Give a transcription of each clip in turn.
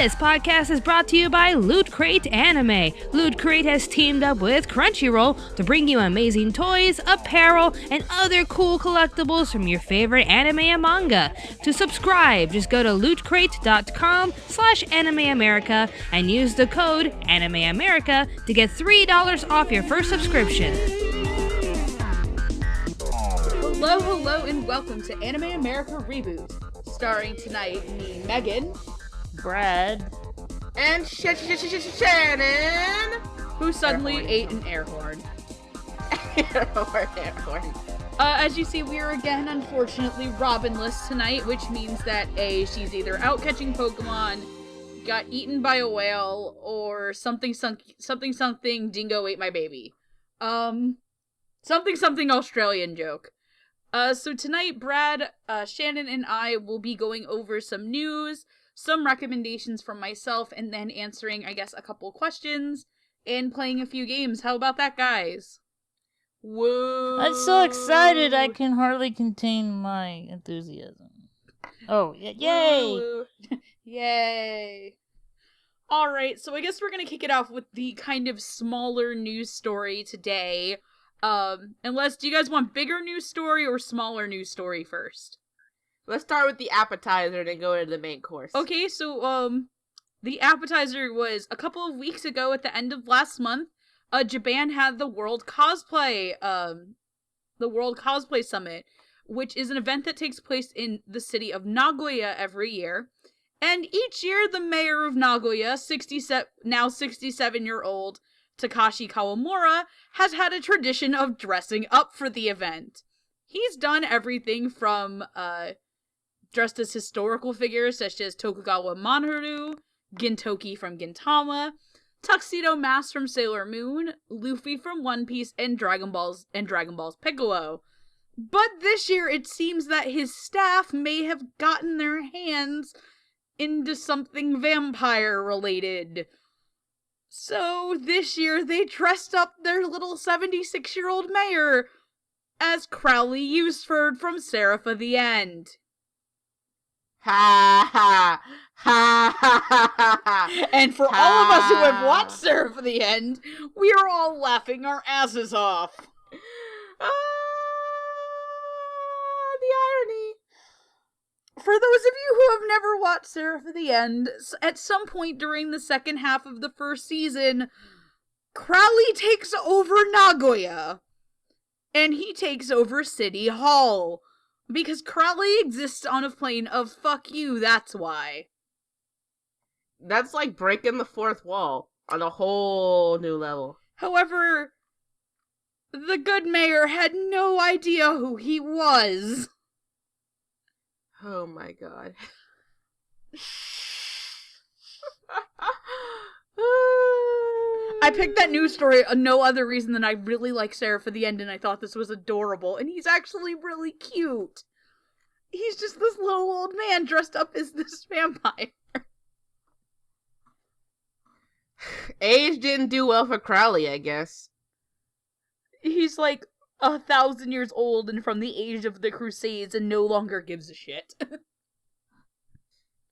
This podcast is brought to you by Loot Crate Anime. Loot Crate has teamed up with Crunchyroll to bring you amazing toys, apparel, and other cool collectibles from your favorite anime and manga. To subscribe, just go to lootcrate.com/animeamerica and use the code AnimeAmerica to get $3 off your first subscription. Hello, and welcome to Anime America Reboot. Starring tonight, me, Megan, Brad, and Shannon, who suddenly ate an air horn. Air horn. As you see, we are again, unfortunately, Robin-less tonight, which means that A, she's either out catching Pokemon, got eaten by a whale, or something, dingo ate my baby. Something Australian joke. So tonight, Brad, Shannon, and I will be going over some news, some recommendations from myself, and then answering, I guess, a couple questions, and playing a few games. How about that, guys? Whoa! I'm so excited I can hardly contain my enthusiasm. Oh, yay! Yay! Alright, so I guess we're gonna kick it off with the kind of smaller news story today. Unless, do you guys want bigger news story or smaller news story first? Let's start with the appetizer and then go into the main course. Okay, so, the appetizer was a couple of weeks ago at the end of last month. Japan had the World Cosplay Summit, which is an event that takes place in the city of Nagoya every year. And each year, the mayor of Nagoya, now 67-year-old, Takashi Kawamura, has had a tradition of dressing up for the event. He's done everything from dressed as historical figures such as Tokugawa Manharu, Gintoki from Gintama, Tuxedo Mask from Sailor Moon, Luffy from One Piece, and Dragon Ball's Piccolo. But this year it seems that his staff may have gotten their hands into something vampire related. So, this year, they dressed up their little 76-year-old mayor as Crowley Usford from Seraph of the End. Ha ha! Ha ha ha ha! And for all of us who have watched Seraph of the End, we are all laughing our asses off. The irony. For those of you who have never watched Seraph of the End, at some point during the second half of the first season, Crowley takes over Nagoya. And he takes over City Hall. Because Crowley exists on a plane of fuck you, that's why. That's like breaking the fourth wall on a whole new level. However, the good mayor had no idea who he was. Oh my god. I picked that news story for no other reason than I really like Seraph of the End and I thought this was adorable. And he's actually really cute. He's just this little old man dressed up as this vampire. Age didn't do well for Crowley, I guess. He's like 1,000 years old and from the age of the Crusades and no longer gives a shit.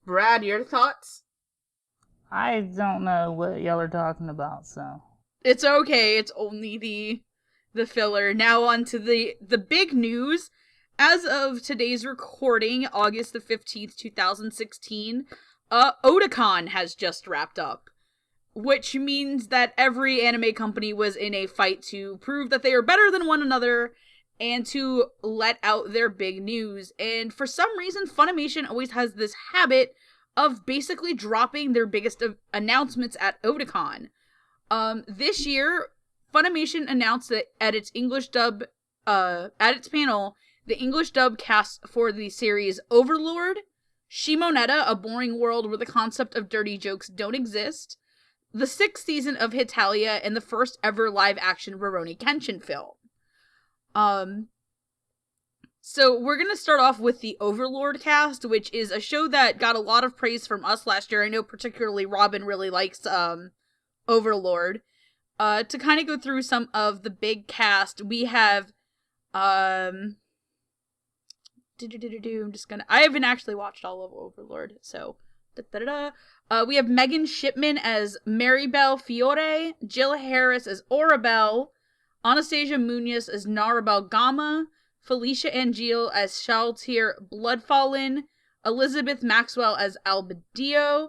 Brad, your thoughts? I don't know what y'all are talking about, so. It's okay, it's only the filler. Now on to the big news. As of today's recording, August the 15th, 2016, Otakon has just wrapped up. Which means that every anime company was in a fight to prove that they are better than one another and to let out their big news. And for some reason, Funimation always has this habit of basically dropping their biggest announcements at Otakon. This year, Funimation announced that at its English dub, at its panel, the English dub cast for the series Overlord, Shimonetta, A Boring World Where the Concept of Dirty Jokes Don't Exist, the 6th season of Hitalia, and the first ever live-action Rurouni Kenshin film. So we're gonna start off with the Overlord cast, which is a show that got a lot of praise from us last year. I know particularly Robin really likes, Overlord. To kind of go through some of the big cast, we have, I'm just gonna, I haven't actually watched all of Overlord, so We have Megan Shipman as Maribel Fiore, Jill Harris as Orabelle, Anastasia Munoz as Narabel Gama, Felicia Angeal as Shaltir Bloodfallen, Elizabeth Maxwell as Albedeo,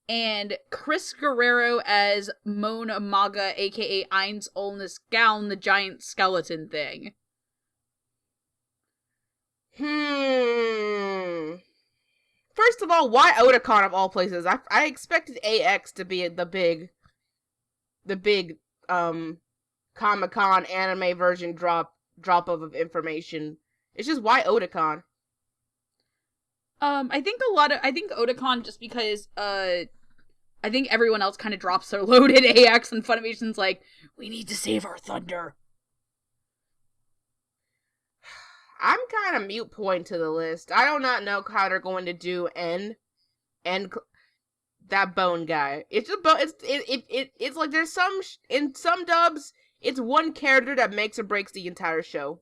and Chris Guerrero as Mona Maga, aka Eins Olnes Gown, the giant skeleton thing. First of all, why Otakon of all places? I expected AX to be the big Comic-Con anime version drop of information. It's just why Otakon? I think Otakon just because I think everyone else kind of drops their load at AX and Funimation's like, we need to save our thunder. I'm kind of mute point to the list. I do not know how they're going to do N and that bone guy. It's just it's like there's in some dubs it's one character that makes or breaks the entire show.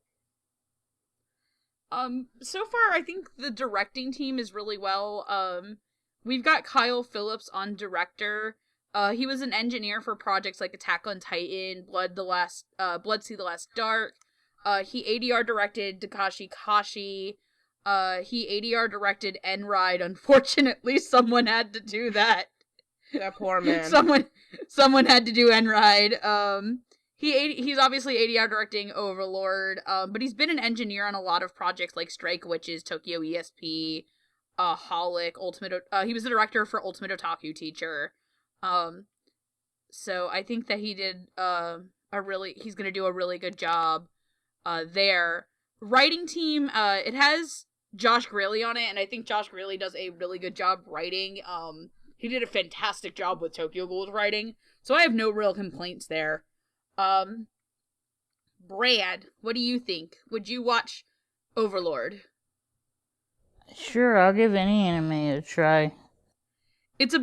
So far I think the directing team is really well. We've got Kyle Phillips on director. He was an engineer for projects like Attack on Titan, Blood Sea the Last Dark. He ADR directed Takashi Kashi. He ADR directed N-Ride. Unfortunately, someone had to do that. That poor man. Someone had to do N-Ride. He's obviously ADR directing Overlord, but he's been an engineer on a lot of projects like Strike Witches, Tokyo ESP, Holic, he was the director for Ultimate Otaku Teacher. So I think that he did he's gonna do a really good job there. Writing team, it has Josh Greeley on it, and I think Josh Greeley does a really good job writing. He did a fantastic job with Tokyo Ghoul's writing, so I have no real complaints there. Brad, what do you think? Would you watch Overlord? Sure, I'll give any anime a try. It's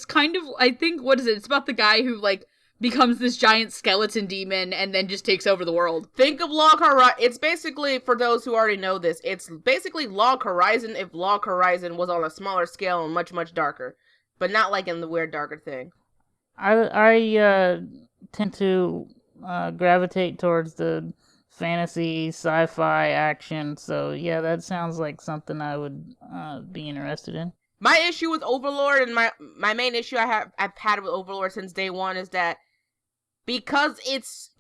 kind of, I think, it's about the guy who, like, becomes this giant skeleton demon and then just takes over the world. Think of Log Horizon. It's basically, for those who already know this, it's basically Log Horizon if Log Horizon was on a smaller scale and much, much darker. But not like in the weird darker thing. I tend to gravitate towards the fantasy, sci-fi, action, so yeah, that sounds like something I would be interested in. My issue with Overlord, and my main issue I've had with Overlord since day one, is that because it's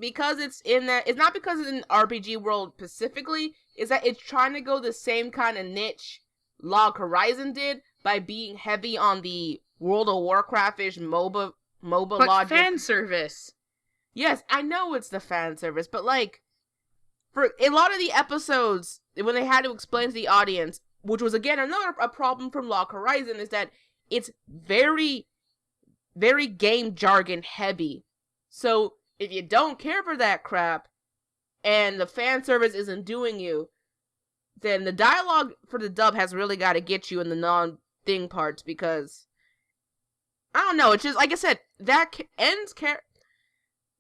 in that, it's not because it's in RPG world specifically, is that it's trying to go the same kind of niche Log Horizon did by being heavy on the World of Warcraft-ish MOBA but logic. Fan service. Yes, I know it's the fan service, but like, for a lot of the episodes, when they had to explain to the audience, which was again a problem from Log Horizon, is that it's very, very game jargon heavy. So if you don't care for that crap, and the fan service isn't doing you, then the dialogue for the dub has really got to get you in the non-thing parts, because I don't know, it's just, like I said, that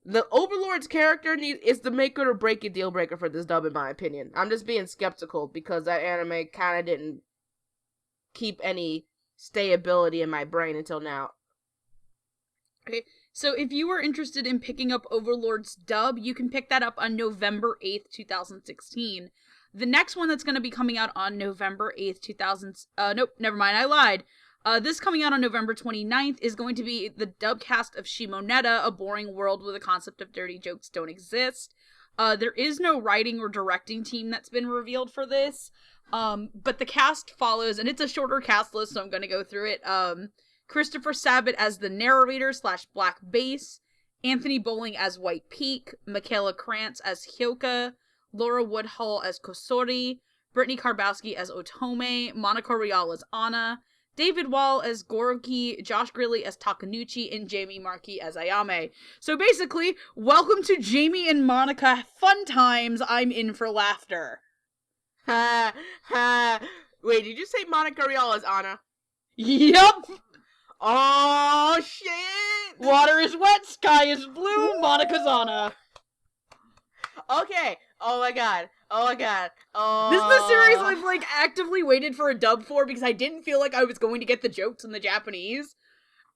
the Overlord's character is the make it or break it deal breaker for this dub, in my opinion. I'm just being skeptical because that anime kind of didn't keep any stayability in my brain until now. Okay, so if you were interested in picking up Overlord's dub, you can pick that up on November 8th, 2016. The next one that's going to be coming out on November 8th, nope, never mind, I lied. This coming out on November 29th is going to be the dubcast of Shimonetta, A Boring World with a Concept of Dirty Jokes Don't Exist. There is no writing or directing team that's been revealed for this, but the cast follows, and it's a shorter cast list, so I'm going to go through it. Christopher Sabat as the narrator / Black Bass, Anthony Bowling as White Peak, Michaela Krantz as Hyoka, Laura Woodhull as Kosori, Brittany Karbowski as Otome, Monica Rial as Anna, David Wall as Goroki, Josh Greeley as Takanuchi, and Jamie Markey as Ayame. So basically, welcome to Jamie and Monica Fun Times. I'm in for laughter. Ha ha. Wait, did you say Monica Rial as Anna? Yup! Oh shit! Water is wet, sky is blue, Monica's Anna. Okay, Oh my god. Oh my god. Oh. This is the series I've, like, actively waited for a dub for because I didn't feel like I was going to get the jokes in the Japanese.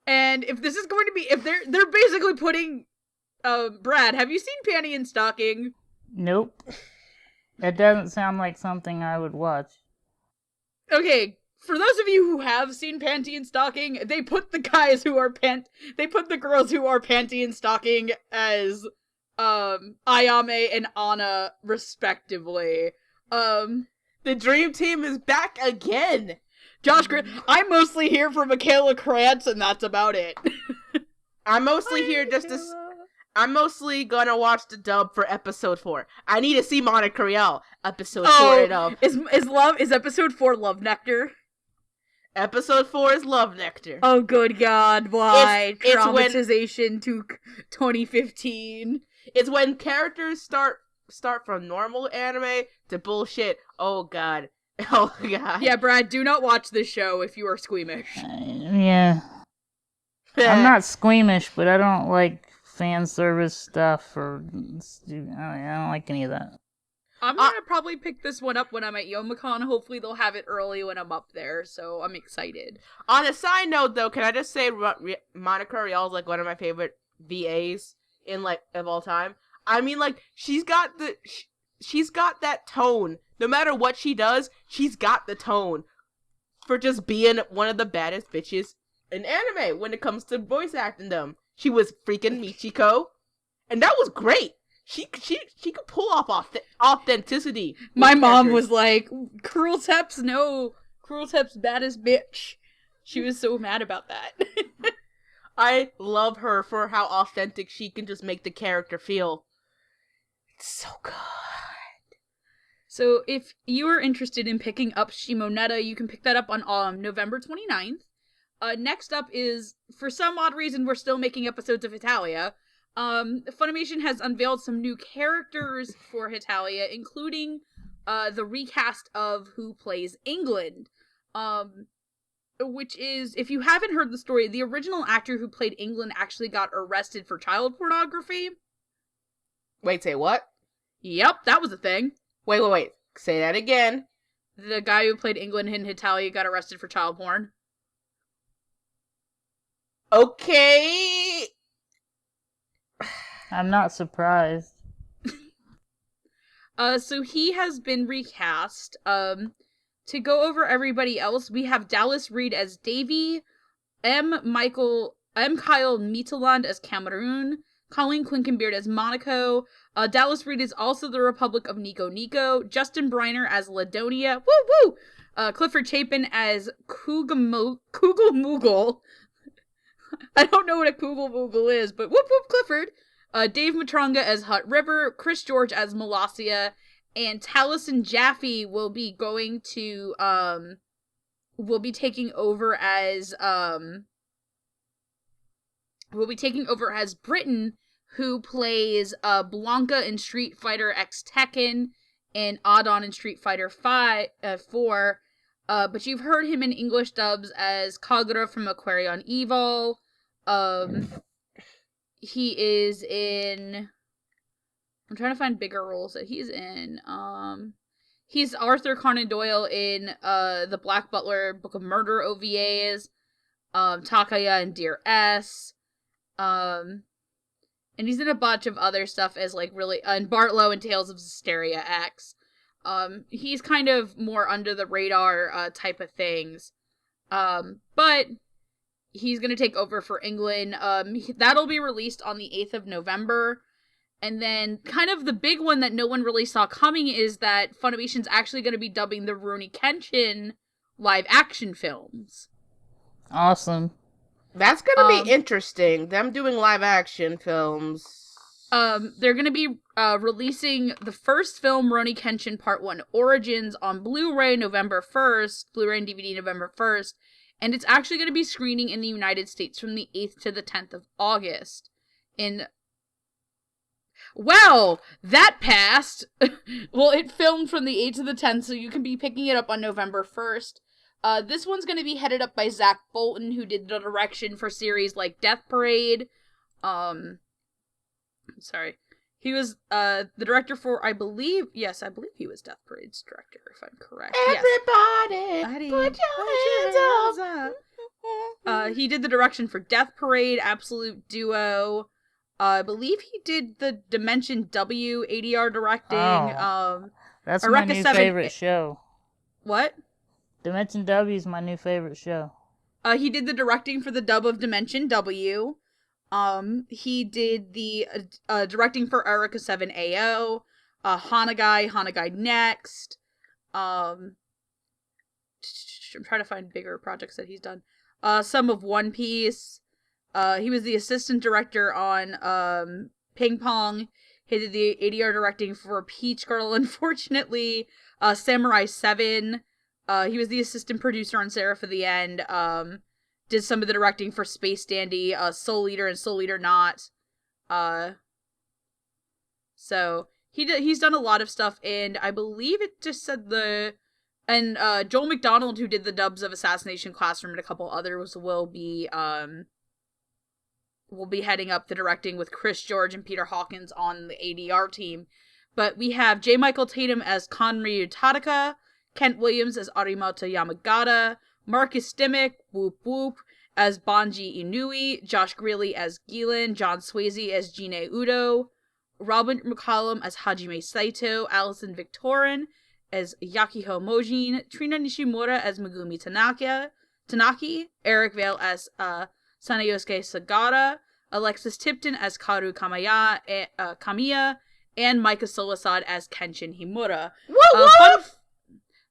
And if this is going to be, if they're basically putting, Brad, have you seen Panty and Stocking? Nope. It doesn't sound like something I would watch. Okay, for those of you who have seen Panty and Stocking, they put the girls who are Panty and Stocking as, Ayame and Anna, respectively. The dream team is back again. I'm mostly here for Michaela Krantz, and that's about it. I'm mostly here just to... I'm mostly gonna watch the dub for episode 4. I need to see Monica Rial. Episode 4 dub. Is episode 4 Love Nectar? Episode 4 is Love Nectar. Oh, good God, why? It's Traumatization to 2015. It's when characters start from normal anime to bullshit. Oh god. Oh god. Yeah, Brad, do not watch this show if you are squeamish. Yeah. I'm not squeamish, but I don't like fan service stuff or I don't like any of that. I'm gonna probably pick this one up when I'm at Youmacon. Hopefully they'll have it early when I'm up there, so I'm excited. On a side note, though, can I just say Monica Rial is like one of my favorite VAs in like of all time. I mean, like she's got that tone. No matter what she does, she's got the tone for just being one of the baddest bitches in anime when it comes to voice acting them. She was freaking Michiko, and that was great. She could pull off authenticity. My mom was like, Cruel Tep's baddest bitch. She was so mad about that. I love her for how authentic she can just make the character feel. It's so good. So if you are interested in picking up Shimonetta, you can pick that up on November 29th. Next up is, for some odd reason, we're still making episodes of Hitalia. Funimation has unveiled some new characters for Hitalia, including the recast of who plays England. Which is, if you haven't heard the story, the original actor who played England actually got arrested for child pornography. Wait, say what? Yep, that was a thing. Wait. Say that again. The guy who played England in Hitalia got arrested for child porn. Okay. I'm not surprised. So he has been recast. To go over everybody else, we have Dallas Reed as Davy, M. Kyle Mitterland as Cameroon, Colleen Quinkenbeard as Monaco. Dallas Reed is also the Republic of Nico Nico. Justin Briner as Ladonia. Woo woo! Clifford Chapin as Kugel Moogle. I don't know what a Kugel Moogle is, but whoop whoop Clifford. Dave Matranga as Hut River. Chris George as Molossia. And Taliesin Jaffe will be going to, will be taking over as Britain, who plays, Blanca in Street Fighter X Tekken, and Adon in Street Fighter 4, but you've heard him in English dubs as Kagura from Aquarion Evo. He is in... I'm trying to find bigger roles that he's in. He's Arthur Conan Doyle in the Black Butler Book of Murder OVAs, Takaya and Dear S, and he's in a bunch of other stuff as like really, and Bartlow in Tales of Hysteria X. He's kind of more under the radar type of things, but he's gonna take over for England. That'll be released on the 8th of November. And then, kind of the big one that no one really saw coming is that Funimation's actually going to be dubbing the Rurouni Kenshin live-action films. Awesome. That's going to be interesting. Them doing live-action films. They're going to be releasing the first film, Rurouni Kenshin Part 1 Origins, on Blu-ray November 1st, Blu-ray and DVD November 1st, and it's actually going to be screening in the United States from the 8th to the 10th of August. Well, that passed. Well, it filmed from the 8th to the 10th, so you can be picking it up on November 1st. This one's going to be headed up by Zach Bolton, who did the direction for series like Death Parade. He was the director for, I believe he was Death Parade's director, if I'm correct. Everybody, Yes. put your hands up. He did the direction for Death Parade, Absolute Duo. I believe he did the Dimension W ADR directing. That's Eureka my new 7 favorite show. What? Dimension W is my new favorite show. He did the directing for the dub of Dimension W. He did the directing for Eureka 7 AO, Hanagai Next. I'm trying to find bigger projects that he's done. Some of One Piece. He was the assistant director on Ping Pong. He did the ADR directing for Peach Girl, unfortunately. Samurai 7. He was the assistant producer on Seraph of the End. Did some of the directing for Space Dandy, Soul Eater and Soul Eater Not. So he's done a lot of stuff, and I believe it just said Joel McDonald, who did the dubs of Assassination Classroom and a couple others, will be heading up the directing with Chris George and Peter Hawkins on the ADR team. But we have J. Michael Tatum as Konryu Tadaka, Kent Williams as Arimoto Yamagata, Marcus Dimmick, Whoop Whoop, as Banji Inui, Josh Greeley as Gillen, John Swayze as Jine Udo, Robin McCollum as Hajime Saito, Alison Victorin as Yakiho Mojin, Trina Nishimura as Megumi Tanaki, Eric Vale as Sanayosuke Sagara, Alexis Tipton as Karu Kamiya, and Micah Solasad as Kenshin Himura.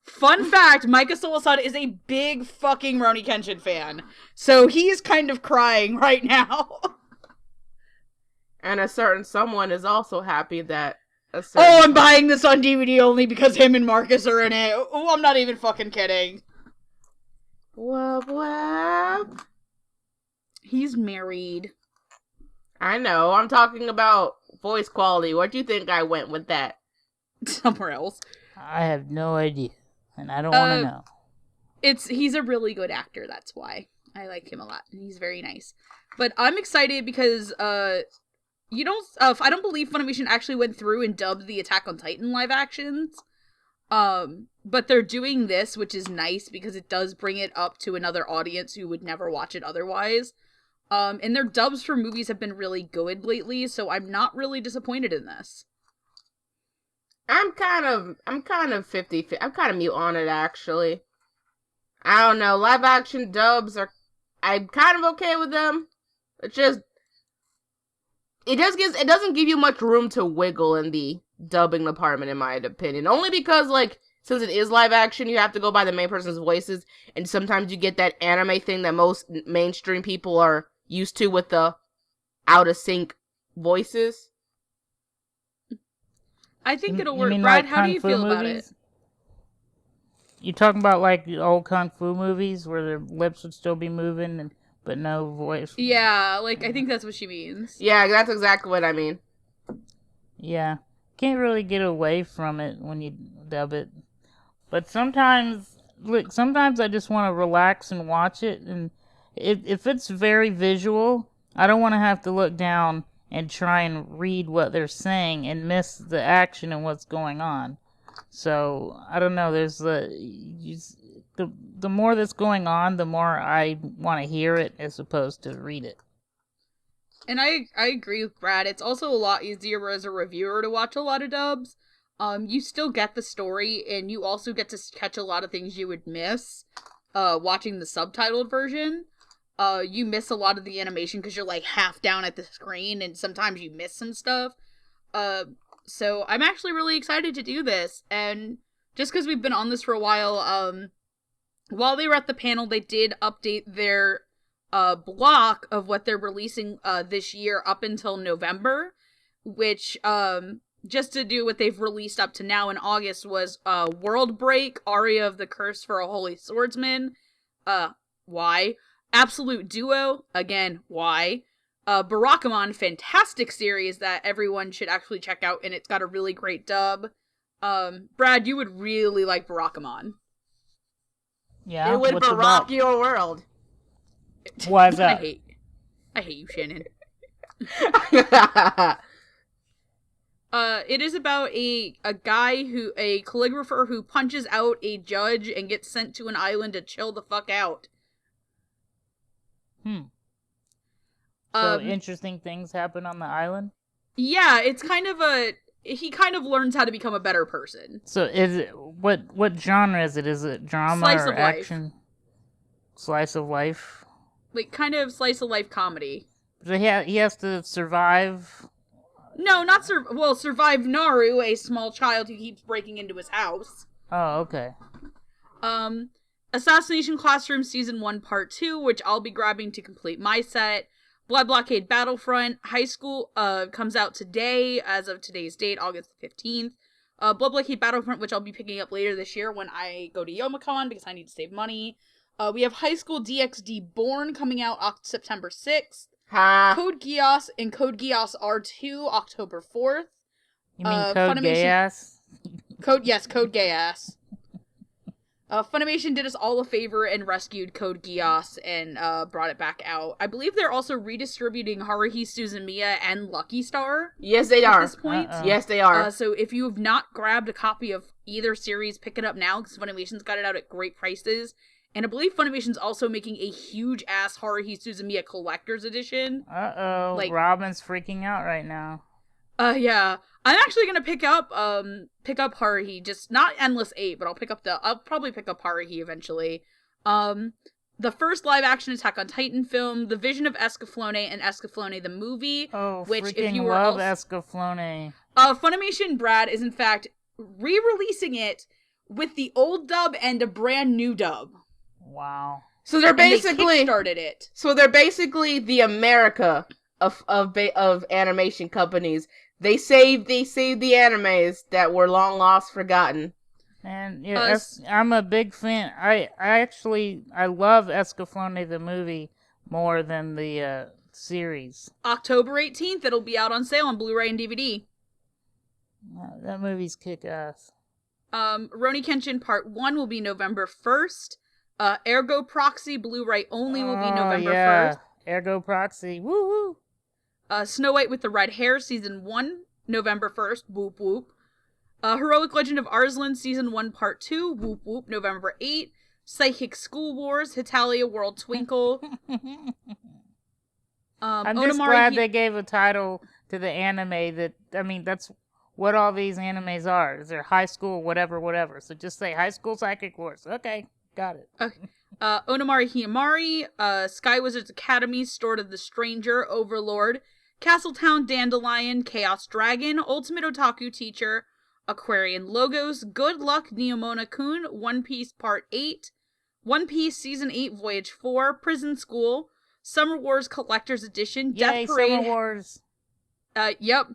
Fun fact, Micah Solasad is a big fucking Rurouni Kenshin fan. So he's kind of crying right now. And a certain someone is also happy that I'm buying this on DVD only because him and Marcus are in it. Oh, I'm not even fucking kidding. Whoop. He's married. I know, I'm talking about voice quality. What do you think I went with that? Somewhere else. I have no idea. And I don't want to know. He's a really good actor, that's why. I like him a lot, and he's very nice. But I'm excited because, I don't believe Funimation actually went through and dubbed the Attack on Titan live actions. But they're doing this, which is nice because it does bring it up to another audience who would never watch it otherwise. And their dubs for movies have been really good lately, so I'm not really disappointed in this. I'm kind of 50-50. I'm kind of mute on it, actually. I don't know. Live action dubs I'm kind of okay with them. It's just, it doesn't give you much room to wiggle in the dubbing department, in my opinion. Only because, since it is live action, you have to go by the main person's voices, and sometimes you get that anime thing that most mainstream people are used to with the out of sync voices. I think it'll work. Brad, how do you feel about it? You talking about the old kung fu movies where their lips would still be moving but no voice? Yeah, I think that's what she means. Yeah, that's exactly what I mean. Yeah. Can't really get away from it when you dub it. But sometimes I just want to relax and watch it, and if it's very visual, I don't want to have to look down and try and read what they're saying and miss the action and what's going on. So, I don't know, there's the more that's going on, the more I want to hear it as opposed to read it. And I agree with Brad. It's also a lot easier as a reviewer to watch a lot of dubs. You still get the story, and you also get to catch a lot of things you would miss watching the subtitled version. You miss a lot of the animation because you're half down at the screen, and sometimes you miss some stuff. So I'm actually really excited to do this, and just because we've been on this for a while, while they were at the panel, they did update their block of what they're releasing this year up until November, which just to do what they've released up to now in August was World Break, Aria of the Curse for a Holy Swordsman. Why? Absolute Duo, again, why? Barakamon, fantastic series that everyone should actually check out, and it's got a really great dub. Brad, you would really like Barakamon. Yeah, it would Barack your world. Why is that? I hate you, Shannon. It is about a calligrapher who punches out a judge and gets sent to an island to chill the fuck out. So interesting things happen on the island? Yeah, it's kind of he kind of learns how to become a better person. So is it, what genre is it? Is it drama Slice or of life. action? Slice of life? Like, kind of slice of life comedy. So he has to survive? No, not survive Naru, a small child who keeps breaking into his house. Oh, okay. Assassination Classroom Season 1 Part 2, which I'll be grabbing to complete my set. Blood Blockade Battlefront High School comes out today, as of today's date, August 15th. Blood Blockade Battlefront, which I'll be picking up later this year when I go to Youmacon, because I need to save money. We have High School DxD Born coming out September 6th. Code Geass and Code Geass R2 October 4th. You mean Code Geass? Code Geass. Funimation did us all a favor and rescued Code Geass and brought it back out. I believe they're also redistributing Haruhi Suzumiya and Lucky Star. Yes, they are. At this point. Yes, they are. So if you have not grabbed a copy of either series, pick it up now, because Funimation's got it out at great prices. And I believe Funimation's also making a huge-ass Haruhi Suzumiya Collector's Edition. Uh-oh, like, Robin's freaking out right now. Yeah. I'm actually gonna pick up Haruhi, just not Endless 8, but I'll probably pick up Haruhi eventually. The first live-action Attack on Titan film, The Vision of Escaflowne and Escaflowne the Movie. Oh, which, freaking if you were love Escaflowne. Funimation, Brad, is in fact re-releasing it with the old dub and a brand new dub. Wow. So they're basically started it. So they're basically the America of animation companies. They saved the animes that were long lost, forgotten. And yeah, I'm a big fan. I love Escaflowne the movie more than the series. October 18th, it'll be out on sale on Blu-ray and DVD. That movie's kick-ass. Rurouni Kenshin Part 1 will be November 1st. Ergo Proxy Blu-ray only will be November 1st. Ergo Proxy, woo-hoo! Snow White with the Red Hair Season 1, November 1st, whoop whoop. Heroic Legend of Arslan Season 1 Part 2, whoop whoop, November 8th. Psychic School Wars, Hitalia World Twinkle. I'm just glad they gave a title to the anime that's what all these animes are. They're high school, whatever. So just say High School Psychic Wars. Okay, got it. Okay. Onamari Hiyamari, Sky Wizards Academy, Sword of the Stranger, Overlord, Castletown Dandelion, Chaos Dragon, Ultimate Otaku Teacher, Aquarian Logos, Good Luck Neomona-kun, One Piece Part 8, One Piece Season 8 Voyage 4, Prison School, Summer Wars Collector's Edition, Death Parade. Summer Wars. Yep.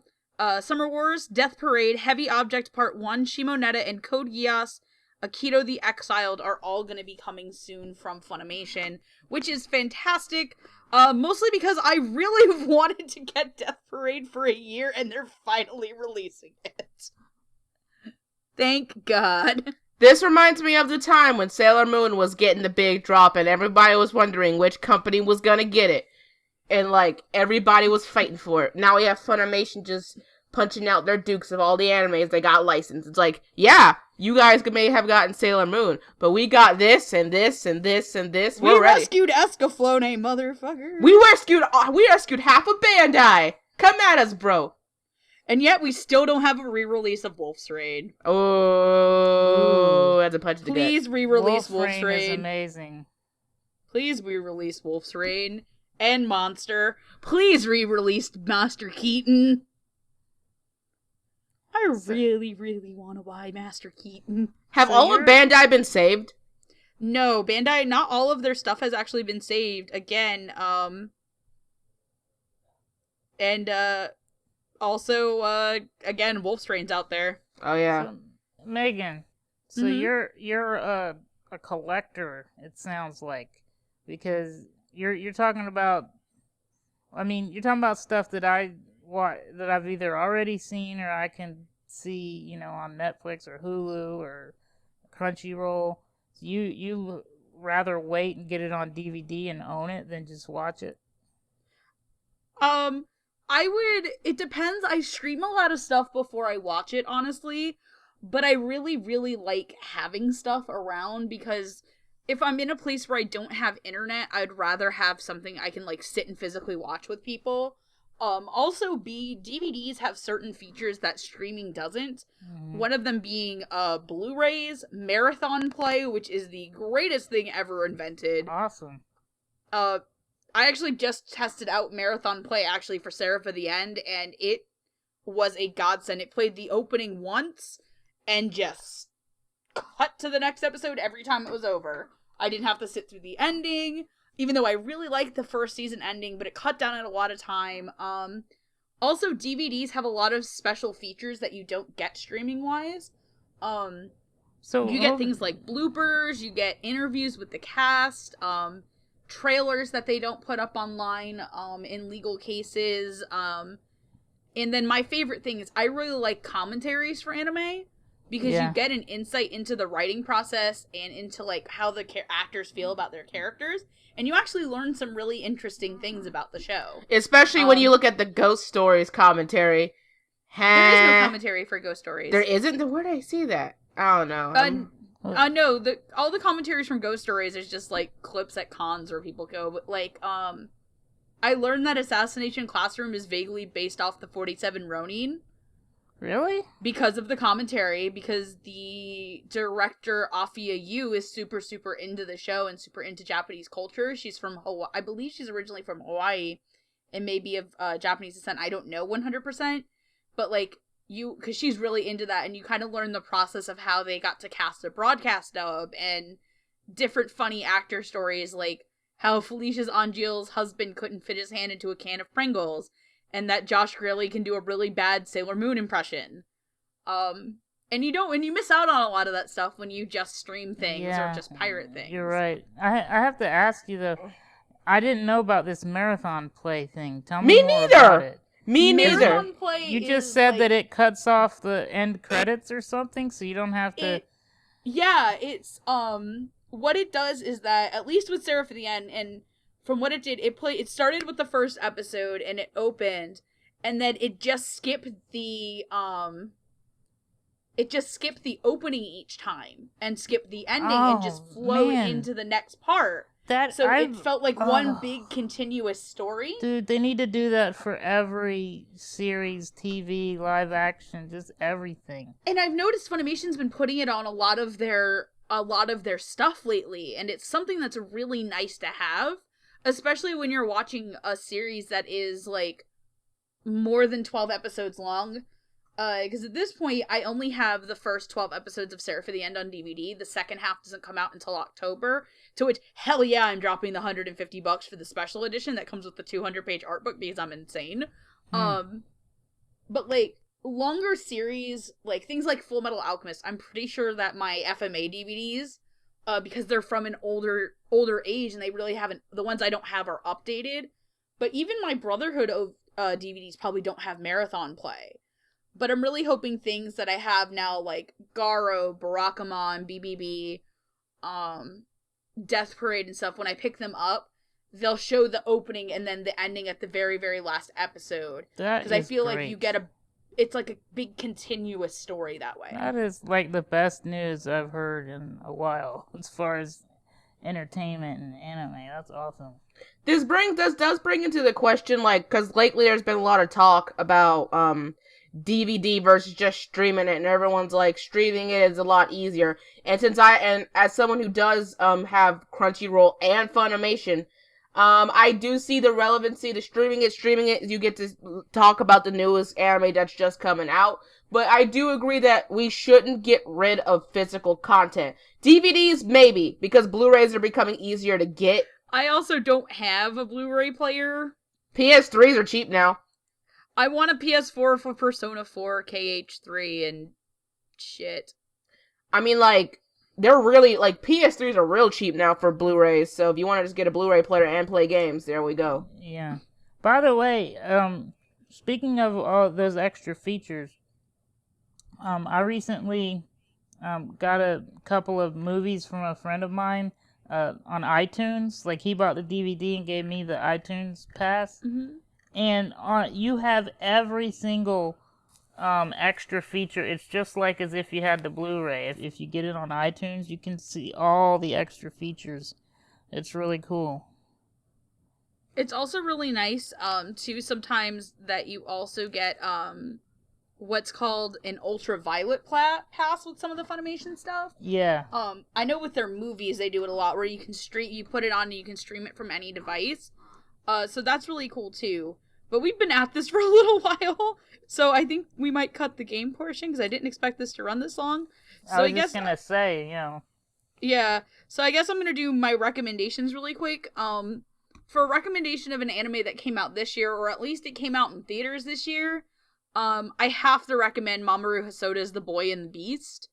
Summer Wars, Death Parade, Heavy Object Part 1, Shimonetta, and Code Geass, Akito the Exiled are all going to be coming soon from Funimation, which is fantastic, mostly because I really have wanted to get Death Parade for a year, and they're finally releasing it. Thank God. This reminds me of the time when Sailor Moon was getting the big drop, and everybody was wondering which company was gonna get it. And, everybody was fighting for it. Now we have Funimation just punching out their dukes of all the animes they got licensed. It's like, yeah, you guys may have gotten Sailor Moon, but we got this and this and this and this. We rescued Escaflowne, motherfucker. We rescued half of Bandai. Come at us, bro. And yet we still don't have a re-release of Wolf's Raid. Oh, that's a punch in the gut. Please re-release Wolf's Raid. Is amazing. Please re-release Wolf's Raid and Monster. Please re-release Master Keaton. I really, really want to buy Master Keaton. Have all of Bandai been saved? No, Bandai, not all of their stuff has actually been saved. Again, also, again, Wolf's Rain's out there. Oh, yeah. So, Megan, you're a collector, it sounds like, because you're talking about, you're talking about stuff that I've either already seen or I can see, on Netflix or Hulu or Crunchyroll. So you rather wait and get it on DVD and own it than just watch it? It depends. I stream a lot of stuff before I watch it, honestly. But I really, really like having stuff around because if I'm in a place where I don't have internet, I'd rather have something I can, like, sit and physically watch with people. Also, DVDs have certain features that streaming doesn't. One of them being, Blu-rays, marathon play, which is the greatest thing ever invented. Awesome. I actually just tested out marathon play, actually, for Seraph of the End, and it was a godsend. It played the opening once, and just cut to the next episode every time it was over. I didn't have to sit through the ending, even though I really liked the first season ending, but it cut down at a lot of time. Also, DVDs have a lot of special features that you don't get streaming-wise. So you get things like bloopers, you get interviews with the cast, trailers that they don't put up online, in legal cases, and then my favorite thing is I really like commentaries for anime, because you get an insight into the writing process and into, like, how the actors feel about their characters, and you actually learn some really interesting things about the show. Especially when you look at the Ghost Stories commentary. There is no commentary for Ghost Stories. There isn't? Where did I see that? I don't know. No, all the commentaries from Ghost Stories is just, like, clips at cons where people go, but, like, I learned that Assassination Classroom is vaguely based off the 47 Ronin. Really? Because of the commentary, because the director, Afia Yu, is super, super into the show and super into Japanese culture. She's from Hawaii. I believe she's originally from Hawaii and maybe of Japanese descent. I don't know 100%. But, like, because she's really into that, and you kind of learn the process of how they got to cast a broadcast dub and different funny actor stories, like how Felicia's Angeal's husband couldn't fit his hand into a can of Pringles, and that Josh Grylly can do a really bad Sailor Moon impression. And you miss out on a lot of that stuff when you just stream things or just pirate things. You're right. I have to ask you, though, I didn't know about this marathon play thing. Tell me more about it. Me neither. You just said that it cuts off the end credits or something, so you don't have to... it's, what it does is that, at least with Seraph of the End, and from what it did, it started with the first episode, and it opened, and then it just skipped the opening each time, and skipped the ending, and just flowed into the next part. It felt like one big continuous story. Dude, they need to do that for every series, TV, live action, just everything. And I've noticed Funimation's been putting it on a lot of their stuff lately, and it's something that's really nice to have, especially when you're watching a series that is, like, more than 12 episodes long. Because at this point, I only have the first 12 episodes of Seraph of the End on DVD. The second half doesn't come out until October. To which, hell yeah, I'm dropping the $150 for the special edition that comes with the 200-page art book because I'm insane. But, like, longer series, like, things like Full Metal Alchemist, I'm pretty sure that my FMA DVDs, because they're from an older age and they really haven't, the ones I don't have are updated. But even my Brotherhood DVDs probably don't have marathon play. But I'm really hoping things that I have now, like Garo, Barakamon, BBB, Death Parade and stuff, when I pick them up, they'll show the opening and then the ending at the very, very last episode. Because I feel like you get it's like a big continuous story that way. That is like the best news I've heard in a while as far as entertainment and anime. That's awesome. This does bring into the question, like, because lately there's been a lot of talk about DVD versus just streaming it, and everyone's like, streaming it is a lot easier. And as someone who does have Crunchyroll and Funimation, I do see the relevancy to streaming it, you get to talk about the newest anime that's just coming out. But I do agree that we shouldn't get rid of physical content. DVDs, maybe, because Blu-rays are becoming easier to get. I also don't have a Blu-ray player. PS3s are cheap now. I want a PS4 for Persona 4, KH3, and shit. I mean, like, they're really, like, PS3s are real cheap now for Blu-rays, so if you want to just get a Blu-ray player and play games, there we go. Yeah. By the way, speaking of all those extra features, I recently got a couple of movies from a friend of mine on iTunes. Like, he bought the DVD and gave me the iTunes pass. Mm-hmm. and you have every single extra feature. It's just like as if you had the Blu-ray. If you get it on iTunes, you can see all the extra features. It's really cool. It's also really nice, too, sometimes that you also get, what's called an ultraviolet pass with some of the Funimation stuff. Yeah. I know with their movies they do it a lot, where you can you put it on and you can stream it from any device. So that's really cool, too. But we've been at this for a little while, so I think we might cut the game portion, because I didn't expect this to run this long. So I was just gonna say, Yeah, so I guess I'm gonna do my recommendations really quick. For a recommendation of an anime that came out this year, or at least it came out in theaters this year, I have to recommend Mamoru Hosoda's The Boy and the Beast.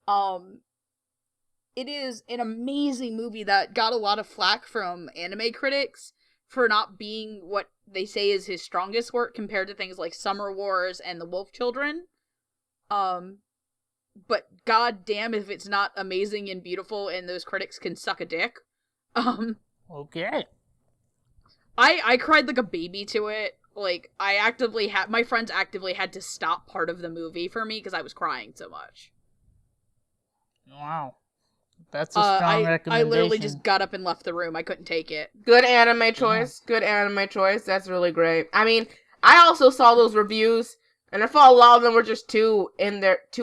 It is an amazing movie that got a lot of flack from anime critics for not being what they say is his strongest work compared to things like Summer Wars and The Wolf Children. But god damn if it's not amazing and beautiful, and those critics can suck a dick. Okay. I cried like a baby to it. Like, my friends actively had to stop part of the movie for me because I was crying so much. Wow. That's a strong recommendation. I literally just got up and left the room. I couldn't take it. Good anime choice. Yeah. Good anime choice. That's really great. I mean, I also saw those reviews, and I thought a lot of them were just too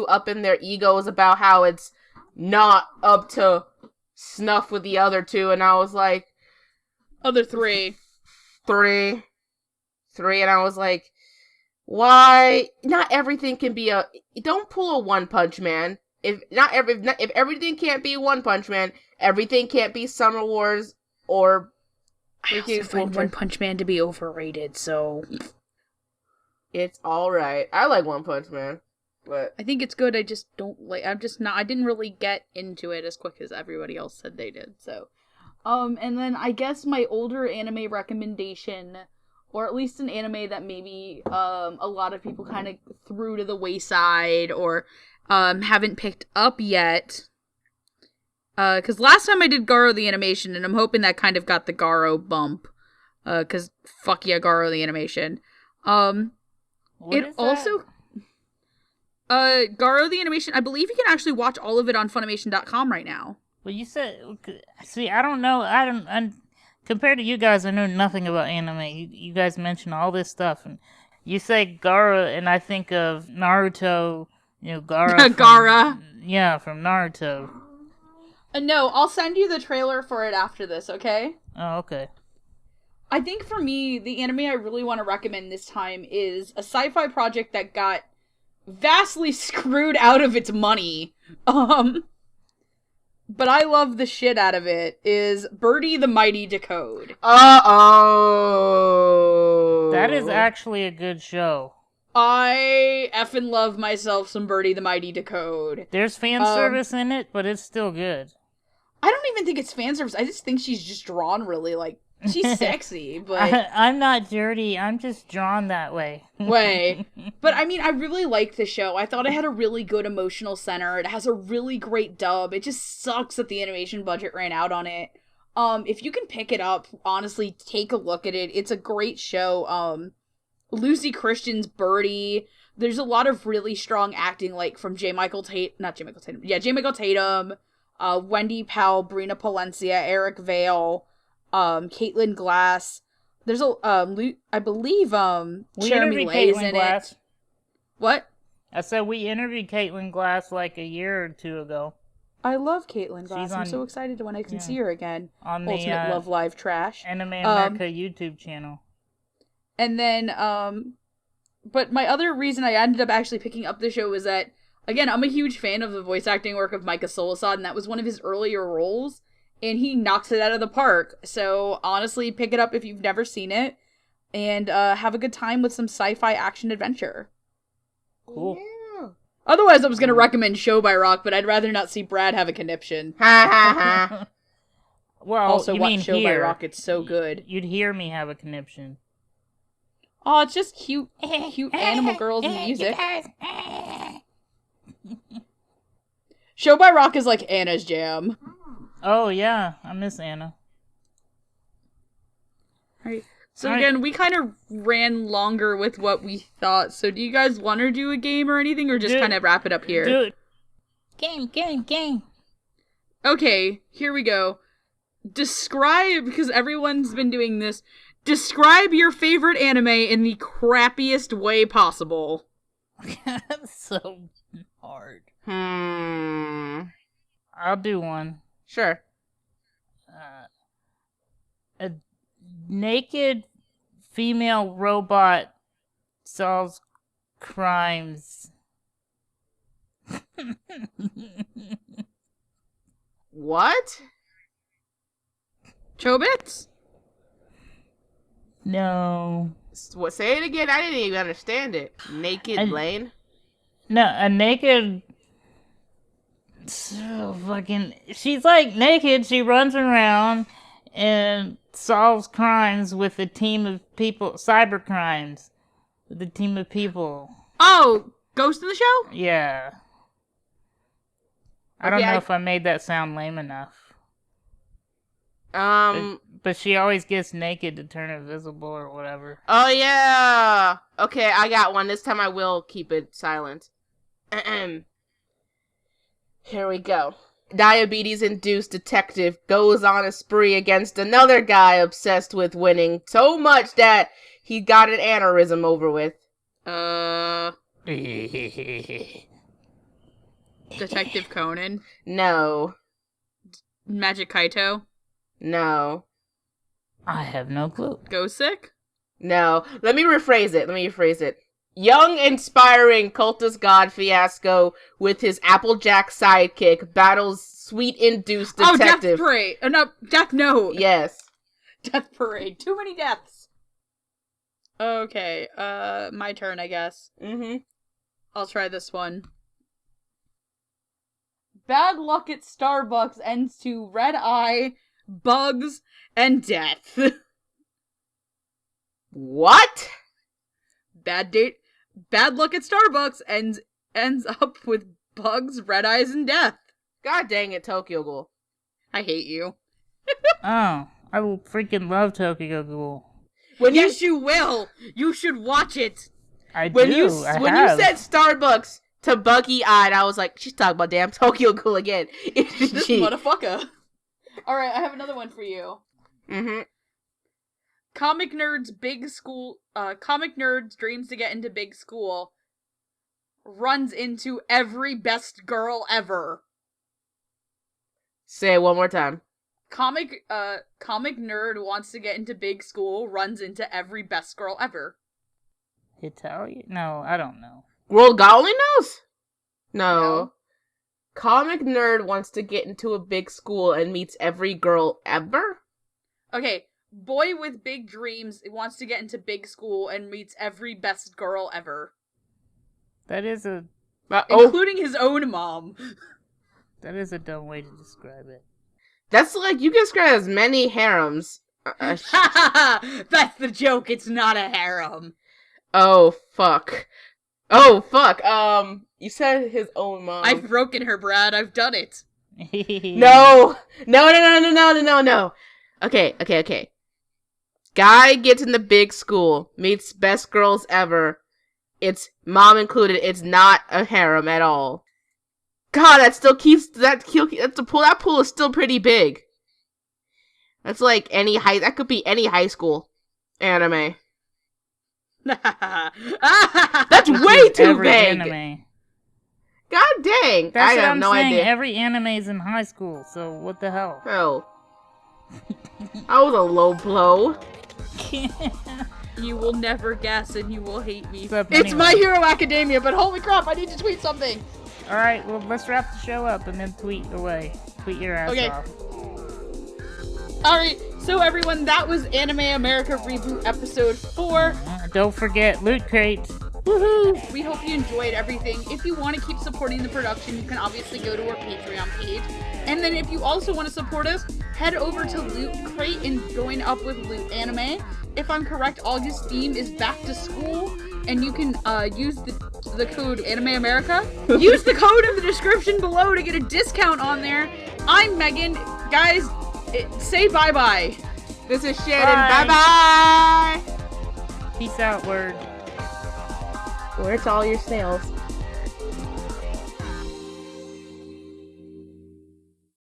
up in their egos about how it's not up to snuff with the other two, and I was like... Other three. Three, and I was like, why? Not everything can be don't pull a One Punch Man. If everything can't be One Punch Man, everything can't be Summer Wars or... I also find One Punch Man to be overrated, so... It's alright. I like One Punch Man, but... I think it's good, I just don't like... I didn't really get into it as quick as everybody else said they did, so... And then I guess my older anime recommendation, or at least an anime that maybe, a lot of people kind of threw to the wayside, or, haven't picked up yet. Cause last time I did Garo the Animation, and I'm hoping that kind of got the Garo bump. Cause fuck yeah, Garo the Animation. It also... Garo the Animation, I believe you can actually watch all of it on Funimation.com right now. Well, you said... See, I don't know. Compared to you guys, I know nothing about anime. You guys mention all this stuff, and you say Gaara, and I think of Naruto. Gaara. Gaara. Yeah, from Naruto. No, I'll send you the trailer for it after this, okay? Oh, okay. I think for me, the anime I really want to recommend this time is a sci-fi project that got vastly screwed out of its money. But I love the shit out of it, is Birdie the Mighty Decode. Uh-oh! That is actually a good show. I effing love myself some Birdie the Mighty Decode. There's fan service in it, but it's still good. I don't even think it's fan service. I just think she's just drawn really, she's sexy, but... I'm not dirty. I'm just drawn that way. But, I mean, I really like the show. I thought it had a really good emotional center. It has a really great dub. It just sucks that the animation budget ran out on it. If you can pick it up, honestly, take a look at it. It's a great show. Lucy Christian's Birdie. There's a lot of really strong acting, from J. Michael Tatum. Wendy Powell, Brina Palencia, Eric Vale, Caitlin Glass. There's I believe, Jeremy Lay's in it. What? I said we interviewed Caitlin Glass like a year or two ago. I love Caitlin Glass. I'm so excited when I can see her again. On the Ultimate Love Live Trash. Anime America YouTube channel. And then, but my other reason I ended up actually picking up the show was that, again, I'm a huge fan of the voice acting work of Micah Solusod, and that was one of his earlier roles, and he knocks it out of the park. So, honestly, pick it up if you've never seen it, and have a good time with some sci-fi action adventure. Cool. Yeah. Otherwise, I was going to recommend Show by Rock, but I'd rather not see Brad have a conniption. Ha ha ha. Well, also, you watch mean Show here. by Rock, it's so good. You'd hear me have a conniption. Oh, it's just cute animal girls and music. Show by Rock is like Anna's jam. Oh, yeah. I miss Anna. Alright. So again, we kind of ran longer with what we thought. So do you guys want to do a game or anything, or just kind of wrap it up here? Do it. Game. Okay, here we go. Describe, because everyone's been doing this, describe your favorite anime in the crappiest way possible. That's so hard. I'll do one. Sure. A naked female robot solves crimes. What? Chobits? No. What? Say it again. I didn't even understand it. Naked Lane? No, a naked... So fucking... She's like naked, she runs around and solves crimes with a team of people, cyber crimes, with a team of people. Oh, Ghost in the Shell? Yeah. I don't know if I made that sound lame enough. But she always gets naked to turn invisible or whatever. Oh yeah. Okay, I got one. This time I will keep it silent. Here we go. Diabetes-induced detective goes on a spree against another guy obsessed with winning so much that he got an aneurysm over with. Detective Conan? No. Magic Kaito? No. I have no clue. Go Sick? No. Let me rephrase it. Young, inspiring cultist god Fiasco with his Applejack sidekick battles sweet-induced detective. Oh, Death Parade! No, Death Note! Yes. Death Parade. Too many deaths! Okay, my turn, I guess. Mm-hmm. I'll try this one. Bad luck at Starbucks ends to red eye, bugs, and death. What? Bad luck at Starbucks ends up with bugs, red eyes, and death. God dang it, Tokyo Ghoul. I hate you. Oh, I will freaking love Tokyo Ghoul. Yes, you will. You should watch it. When you said Starbucks to buggy-eyed, I was like, she's talking about damn Tokyo Ghoul again. This motherfucker. Alright, I have another one for you. Mm-hmm. Comic Nerd's dreams to get into big school runs into every best girl ever. Say it one more time. Comic Nerd wants to get into big school, runs into every best girl ever. Italian? No, I don't know. World God only knows? No. Comic Nerd wants to get into a big school and meets every girl ever? Okay, boy with big dreams wants to get into big school and meets every best girl ever. That is a... including his own mom. That is a dumb way to describe it. That's like, you can describe as many harems. That's the joke, it's not a harem. Oh, fuck. You said his own mom. I've broken her, Brad. I've done it. No. Okay. Guy gets in the big school, meets best girls ever. It's mom included. It's not a harem at all. God, that pool is still pretty big. That's like that could be any high school anime. That's way too big. Anime. God dang. That's I what have I'm no saying. idea. Every anime is in high school, so what the hell? Oh. That was a low blow. You will never guess and you will hate me. It's anyway. My Hero Academia, but holy crap, I need to tweet something. Alright, well, let's wrap the show up and then tweet away. Tweet your ass off. Alright, so everyone, that was Anime America Reboot Episode 4. Don't forget Loot Crate. Woohoo! We hope you enjoyed everything. If you want to keep supporting the production, you can obviously go to our Patreon page. And then if you also want to support us, head over to Loot Crate and join up with Loot Anime. If I'm correct, August theme is back to school, and you can use the code Anime America. Use the code in the description below to get a discount on there. I'm Megan. Guys, say bye-bye. This is Shannon. Bye-bye. Peace out, word. Where's all your snails?